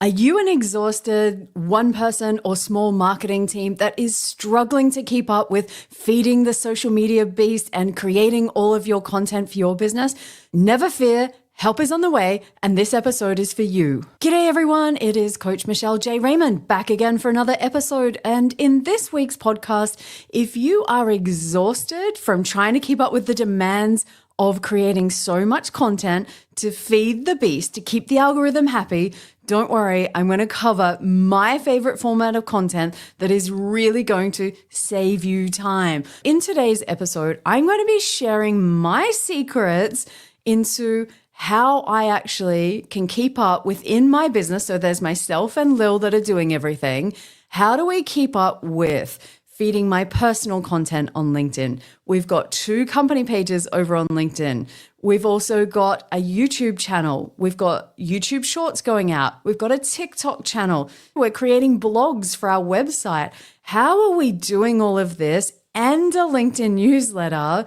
Are you an exhausted one person or small marketing team that is struggling to keep up with feeding the social media beast and creating all of your content for your business? Never fear. Help is on the way, and this episode is for you. G'day everyone, it is Coach Michelle J Raymond back again for another episode. And in this week's podcast, if you are exhausted from trying to keep up with the demands of creating so much content to feed the beast, to keep the algorithm happy, don't worry, I'm going to cover my favorite format of content that is really going to save you time. In today's episode, I'm going to be sharing my secrets into how I actually can keep up within my business. So there's myself and Lil that are doing everything. How do we keep up with feeding my personal content on LinkedIn? We've got 2 company pages over on LinkedIn. We've also got a YouTube channel. We've got YouTube shorts going out. We've got a TikTok channel. We're creating blogs for our website. How are we doing all of this and a LinkedIn newsletter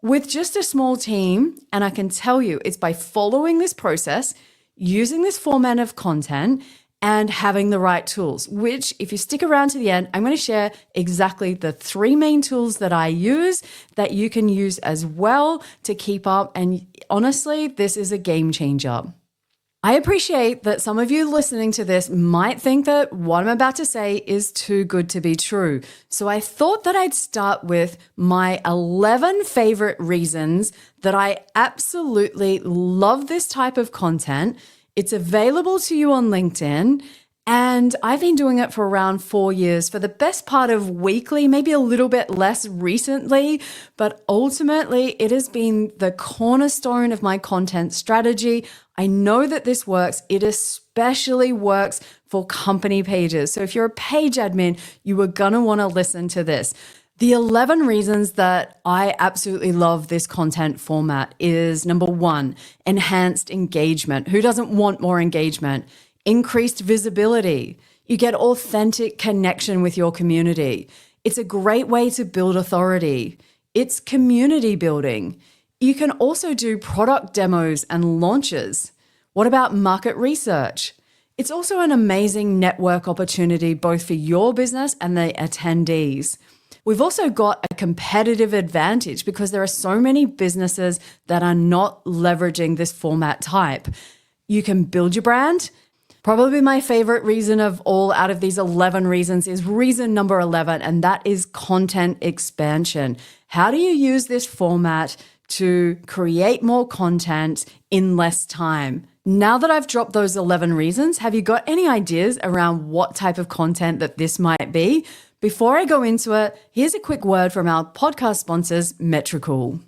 with just a small team? And I can tell you it's by following this process, using this format of content, and having the right tools, which if you stick around to the end, I'm going to share exactly the 3 main tools that I use that you can use as well to keep up. And honestly, this is a game changer. I appreciate that some of you listening to this might think that what I'm about to say is too good to be true. So I thought that I'd start with my 11 favorite reasons that I absolutely love this type of content. It's available to you on LinkedIn, and I've been doing it for around 4 years, for the best part of weekly, maybe a little bit less recently, but ultimately it has been the cornerstone of my content strategy. I know that this works. It especially works for company pages. So if you're a page admin, you are going to want to listen to this. The 11 reasons that I absolutely love this content format is number 1, enhanced engagement. Who doesn't want more engagement? Increased visibility. You get authentic connection with your community. It's a great way to build authority. It's community building. You can also do product demos and launches. What about market research? It's also an amazing network opportunity both for your business and the attendees. We've also got a competitive advantage because there are so many businesses that are not leveraging this format type. You can build your brand. Probably my favorite reason of all out of these 11 reasons is reason number 11, and that is content expansion. How do you use this format to create more content in less time? Now that I've dropped those 11 reasons, have you got any ideas around what type of content that this might be? Before I go into it, here's a quick word from our podcast sponsors, Metricool.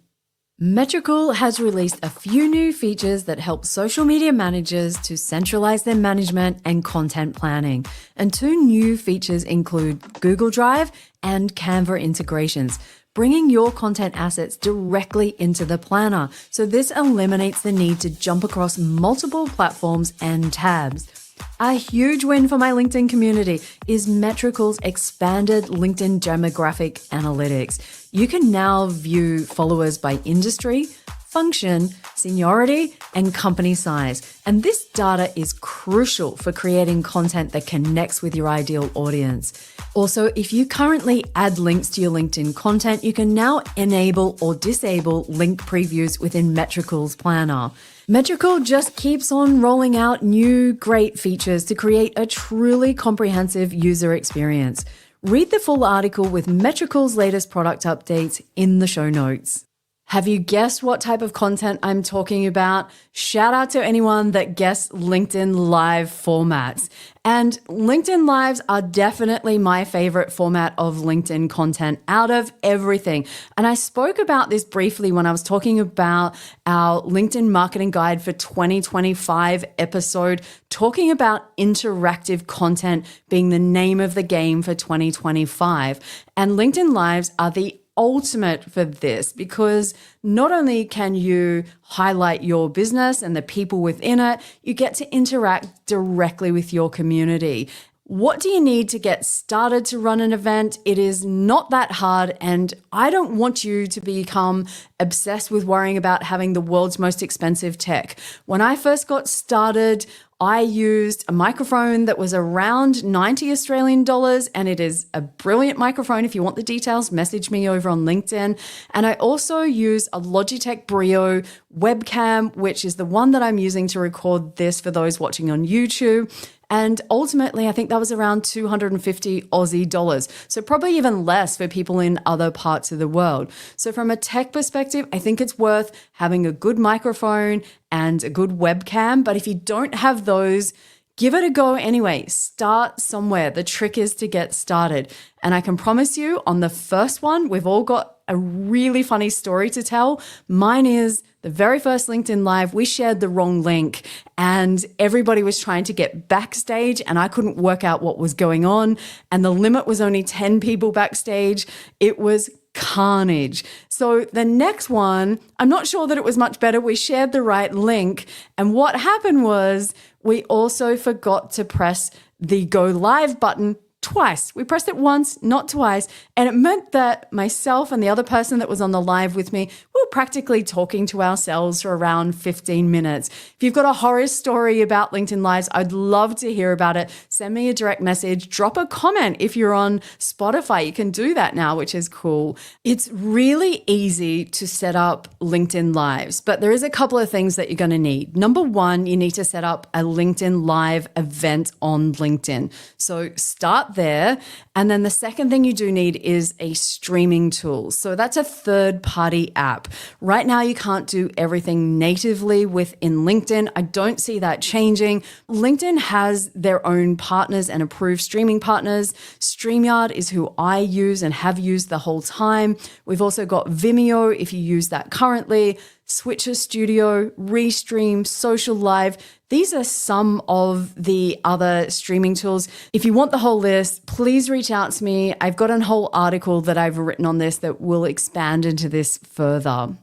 Metricool has released a few new features that help social media managers to centralize their management and content planning. And 2 new features include Google Drive and Canva integrations, bringing your content assets directly into the planner. So this eliminates the need to jump across multiple platforms and tabs. A huge win for my LinkedIn community is Metricool's expanded LinkedIn demographic analytics. You can now view followers by industry, function, seniority, and company size. And this data is crucial for creating content that connects with your ideal audience. Also, if you currently add links to your LinkedIn content, you can now enable or disable link previews within Metricool's planner. Metricool just keeps on rolling out new great features to create a truly comprehensive user experience. Read the full article with Metricool's latest product updates in the show notes. Have you guessed what type of content I'm talking about? Shout out to anyone that guessed LinkedIn Live formats. And LinkedIn Lives are definitely my favorite format of LinkedIn content out of everything. And I spoke about this briefly when I was talking about our LinkedIn Marketing Guide for 2025 episode, talking about interactive content being the name of the game for 2025. And LinkedIn Lives are the ultimate for this because not only can you highlight your business and the people within it, you get to interact directly with your community. What do you need to get started to run an event? It is not that hard, and I don't want you to become obsessed with worrying about having the world's most expensive tech. When I first got started, I used a microphone that was around 90 Australian dollars, and it is a brilliant microphone. If you want the details, message me over on LinkedIn. And I also use a Logitech Brio webcam, which is the one that I'm using to record this for those watching on YouTube. And ultimately, I think that was around 250 Aussie dollars. So probably even less for people in other parts of the world. So from a tech perspective, I think it's worth having a good microphone and a good webcam. But if you don't have those, give it a go anyway. Start somewhere. The trick is to get started. And I can promise you on the first one, we've all got a really funny story to tell. Mine is the very first LinkedIn Live, we shared the wrong link and everybody was trying to get backstage and I couldn't work out what was going on. And the limit was only 10 people backstage. It was carnage. So the next one, I'm not sure that it was much better. We shared the right link. And what happened was we also forgot to press the go live button twice. We pressed it once, not twice. And it meant that myself and the other person that was on the live with me, we were practically talking to ourselves for around 15 minutes. If you've got a horror story about LinkedIn Lives, I'd love to hear about it. Send me a direct message, drop a comment. If you're on Spotify, you can do that now, which is cool. It's really easy to set up LinkedIn Lives, but there is a couple of things that you're going to need. Number one, you need to set up a LinkedIn Live event on LinkedIn. So start there. And then the second thing you do need is a streaming tool. So that's a third-party app. Right now, you can't do everything natively within LinkedIn. I don't see that changing. LinkedIn has their own partners and approved streaming partners. StreamYard is who I use and have used the whole time. We've also got Vimeo if you use that currently, Switcher Studio, Restream, Social Live. These are some of the other streaming tools. If you want the whole list, please reach out to me. I've got a whole article that I've written on this that will expand into this further.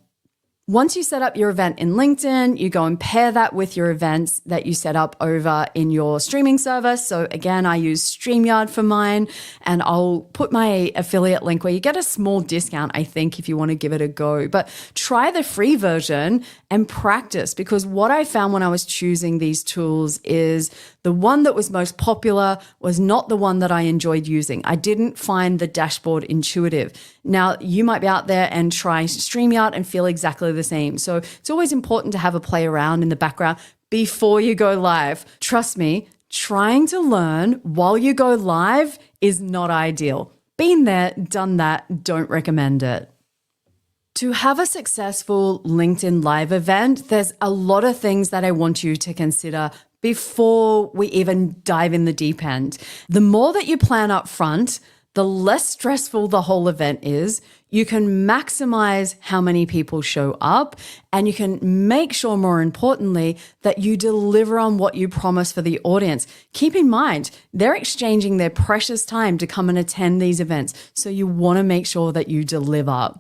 Once you set up your event in LinkedIn, you go and pair that with your events that you set up over in your streaming service. So again, I use StreamYard for mine, and I'll put my affiliate link where you get a small discount, I think, if you want to give it a go. But try the free version and practice, because what I found when I was choosing these tools is the one that was most popular was not the one that I enjoyed using. I didn't find the dashboard intuitive. Now, you might be out there and try StreamYard and feel exactly the same. So it's always important to have a play around in the background before you go live. Trust me, trying to learn while you go live is not ideal. Been there, done that, don't recommend it. To have a successful LinkedIn Live event, there's a lot of things that I want you to consider before we even dive in the deep end. The more that you plan up front, the less stressful the whole event is. You can maximize how many people show up, and you can make sure, more importantly, that you deliver on what you promise for the audience. Keep in mind, they're exchanging their precious time to come and attend these events, so you want to make sure that you deliver.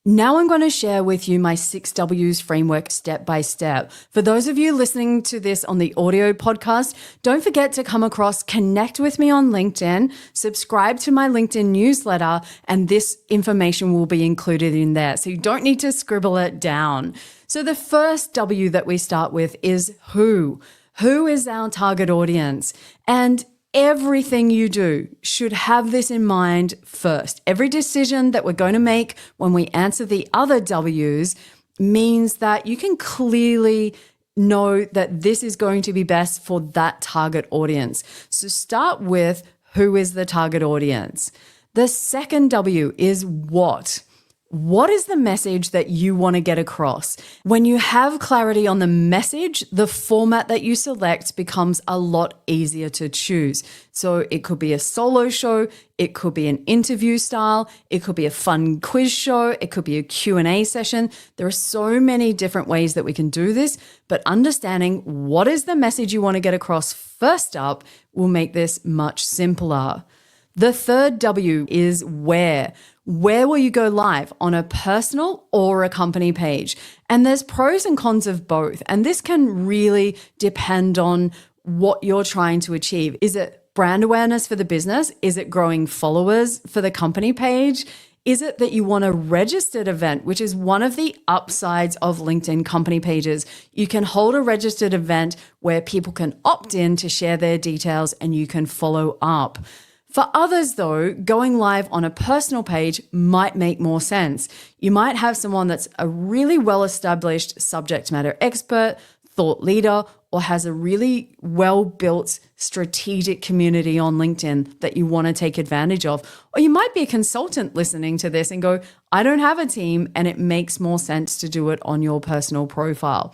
Now I'm going to share with you my 6 W's framework step by step. For those of you listening to this on the audio podcast, don't forget to come across, connect with me on LinkedIn, subscribe to my LinkedIn newsletter, and this information will be included in there. So you don't need to scribble it down. So the first W that we start with is who. Who is our target audience? And everything you do should have this in mind first. Every decision that we're going to make when we answer the other W's means that you can clearly know that this is going to be best for that target audience. So start with who is the target audience. The second W is what. What is the message that you want to get across? When you have clarity on the message, the format that you select becomes a lot easier to choose. So it could be a solo show, it could be an interview style, it could be a fun quiz show, it could be a Q&A session. There are so many different ways that we can do this, but understanding what is the message you want to get across first up will make this much simpler. The third W is where. Where will you go live? On a personal or a company page? And there's pros and cons of both. And this can really depend on what you're trying to achieve. Is it brand awareness for the business? Is it growing followers for the company page? Is it that you want a registered event, which is one of the upsides of LinkedIn company pages? You can hold a registered event where people can opt in to share their details and you can follow up. For others, though, going live on a personal page might make more sense. You might have someone that's a really well-established subject matter expert, thought leader, or has a really well-built strategic community on LinkedIn that you want to take advantage of. Or you might be a consultant listening to this and go, I don't have a team, and it makes more sense to do it on your personal profile.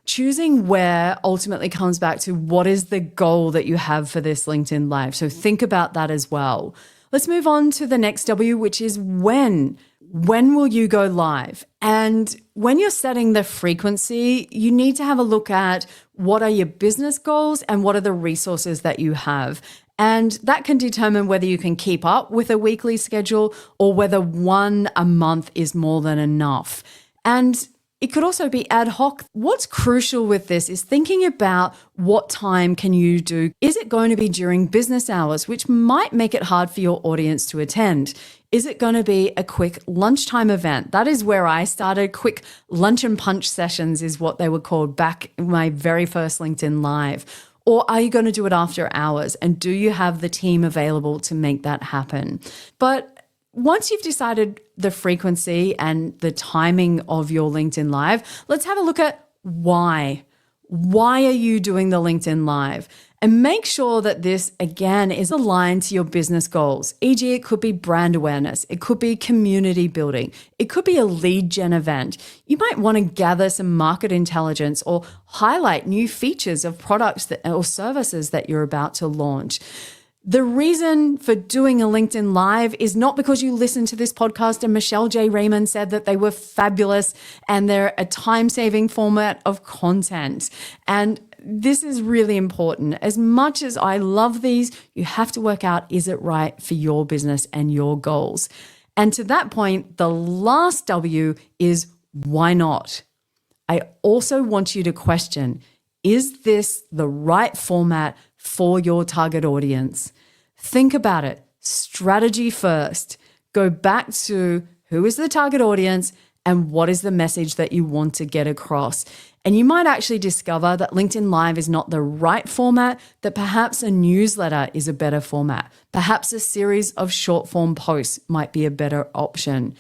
Choosing where ultimately comes back to what is the goal that you have for this LinkedIn Live. So think about that as well. Let's move on to the next W, which is when. When will you go live? And when you're setting the frequency, you need to have a look at what are your business goals and what are the resources that you have. And that can determine whether you can keep up with a weekly schedule or whether one a month is more than enough. And it could also be ad hoc. What's crucial with this is thinking about what time can you do. Is it going to be during business hours, which might make it hard for your audience to attend? Is it going to be a quick lunchtime event? That is where I started. Quick lunch and punch sessions is what they were called back in my very first LinkedIn Live. Or are you going to do it after hours? And do you have the team available to make that happen? But once you've decided the frequency and the timing of your LinkedIn Live, let's have a look at why. Why are you doing the LinkedIn Live? And make sure that this, again, is aligned to your business goals. E.g., it could be brand awareness. It could be community building. It could be a lead gen event. You might want to gather some market intelligence or highlight new features of products or services that you're about to launch. The reason for doing a LinkedIn Live is not because you listened to this podcast and Michelle J Raymond said that they were fabulous and they're a time-saving format of content. And this is really important. As much as I love these, you have to work out, is it right for your business and your goals? And to that point, the last W is why not? I also want you to question, is this the right format for your target audience? Think about it. Strategy first. Go back to who is the target audience and what is the message that you want to get across. And you might actually discover that LinkedIn Live is not the right format, that perhaps a newsletter is a better format. Perhaps a series of short form posts might be a better option.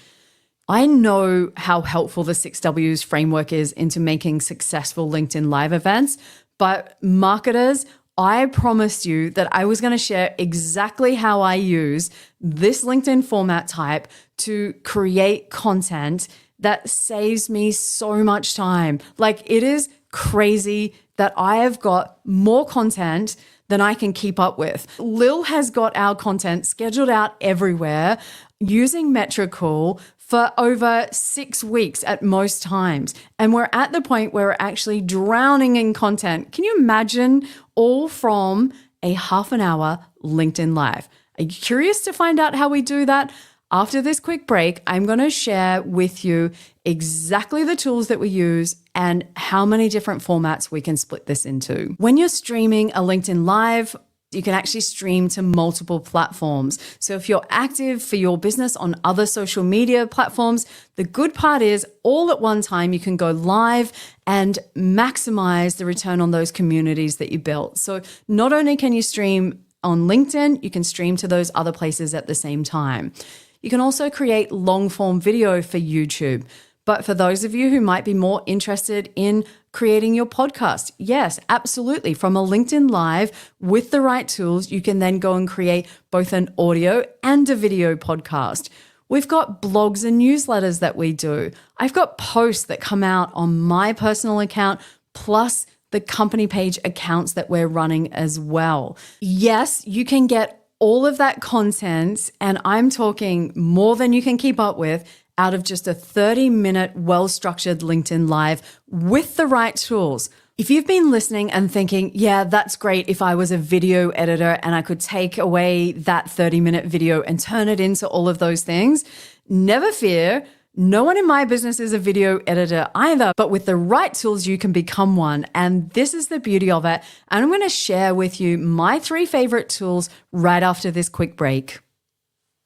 I know how helpful the 6Ws framework is into making successful LinkedIn Live events, but marketers, I promised you that I was going to share exactly how I use this LinkedIn format type to create content that saves me so much time. Like, it is crazy that I have got more content than I can keep up with. Lil has got our content scheduled out everywhere using Metricool for over 6 weeks at most times. And we're at the point where we're actually drowning in content. Can you imagine, all from a half an hour LinkedIn Live? Are you curious to find out how we do that? After this quick break, I'm going to share with you exactly the tools that we use and how many different formats we can split this into. When you're streaming a LinkedIn Live, you can actually stream to multiple platforms. So if you're active for your business on other social media platforms, the good part is all at one time you can go live and maximize the return on those communities that you built. So not only can you stream on LinkedIn, you can stream to those other places at the same time. You can also create long form video for YouTube. But for those of you who might be more interested in creating your podcast, yes, absolutely. From a LinkedIn Live with the right tools, you can then go and create both an audio and a video podcast. We've got blogs and newsletters that we do. I've got posts that come out on my personal account, plus the company page accounts that we're running as well. Yes, you can get all of that content, and I'm talking more than you can keep up with, out of just a 30-minute well-structured LinkedIn Live with the right tools. If you've been listening and thinking, yeah, that's great if I was a video editor and I could take away that 30-minute video and turn it into all of those things, never fear. No one in my business is a video editor either, but with the right tools, you can become one. And this is the beauty of it. And I'm going to share with you my 3 favorite tools right after this quick break.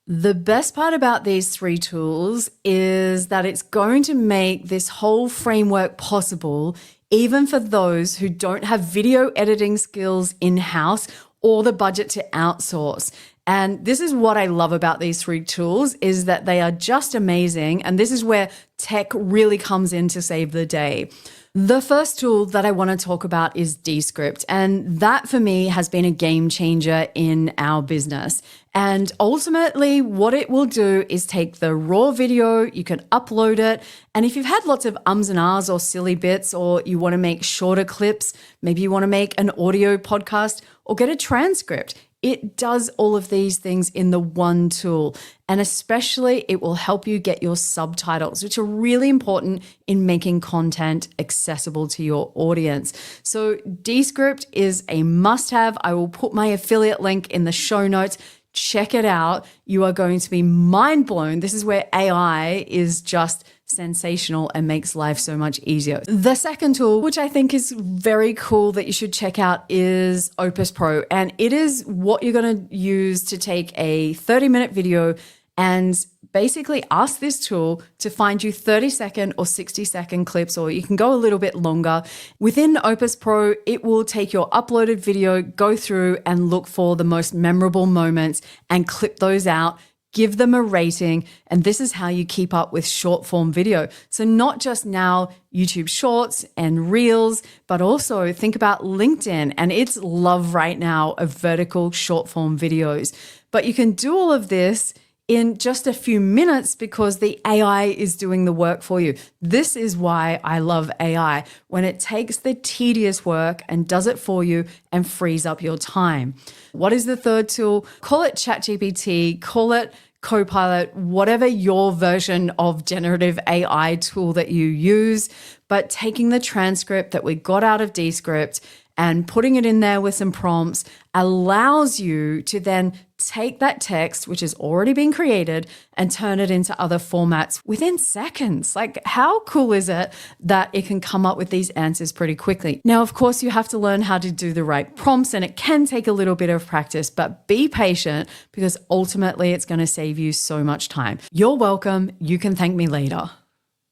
The best part about these 3 tools is that it's going to make this whole framework possible, even for those who don't have video editing skills in-house or the budget to outsource. And this is what I love about these 3 tools is that they are just amazing. And this is where tech really comes in to save the day. The first tool that I want to talk about is Descript. And that for me has been a game changer in our business. And ultimately what it will do is take the raw video, you can upload it. And if you've had lots of ums and ahs or silly bits, or you want to make shorter clips, maybe you want to make an audio podcast or get a transcript, it does all of these things in the one tool. And especially it will help you get your subtitles, which are really important in making content accessible to your audience. So Descript is a must-have. I will put my affiliate link in the show notes. Check it out. You are going to be mind blown. This is where AI is just sensational and makes life so much easier. The second tool, which I think is very cool that you should check out, is Opus Pro. And it is what you're going to use to take a 30-minute video and basically ask this tool to find you 30-second or 60-second clips, or you can go a little bit longer. Within Opus Pro, it will take your uploaded video, go through and look for the most memorable moments and clip those out, give them a rating, and this is how you keep up with short form video. So not just now YouTube Shorts and Reels, but also think about LinkedIn and its love right now of vertical short form videos. But you can do all of this in just a few minutes because the AI is doing the work for you. This is why I love AI, when it takes the tedious work and does it for you and frees up your time. What is the third tool? Call it ChatGPT, call it Copilot, whatever your version of generative AI tool that you use, but taking the transcript that we got out of Descript and putting it in there with some prompts allows you to then take that text, which has already been created, and turn it into other formats within seconds. Like, how cool is it that it can come up with these answers pretty quickly? Now, of course, you have to learn how to do the right prompts, and it can take a little bit of practice, but be patient because ultimately it's going to save you so much time. You're welcome. You can thank me later.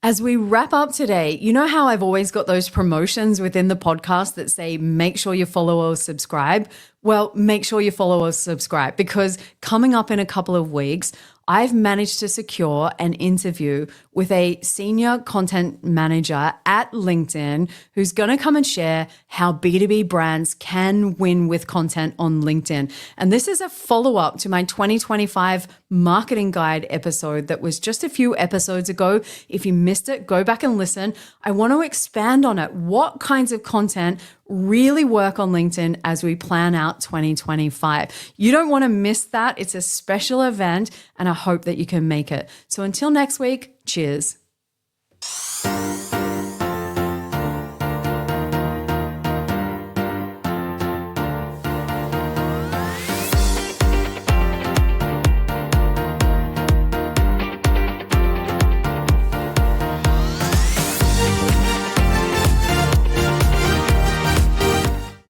As we wrap up today, you know how I've always got those promotions within the podcast that say, make sure you follow or subscribe? Well, make sure you follow or subscribe, because coming up in a couple of weeks, I've managed to secure an interview with a senior content manager at LinkedIn who's going to come and share how B2B brands can win with content on LinkedIn. And this is a follow-up to my 2025 marketing guide episode that was just a few episodes ago. If you missed it, go back and listen. I want to expand on it. What kinds of content really work on LinkedIn as we plan out 2025. You don't want to miss that. It's a special event and I hope that you can make it. So until next week, cheers.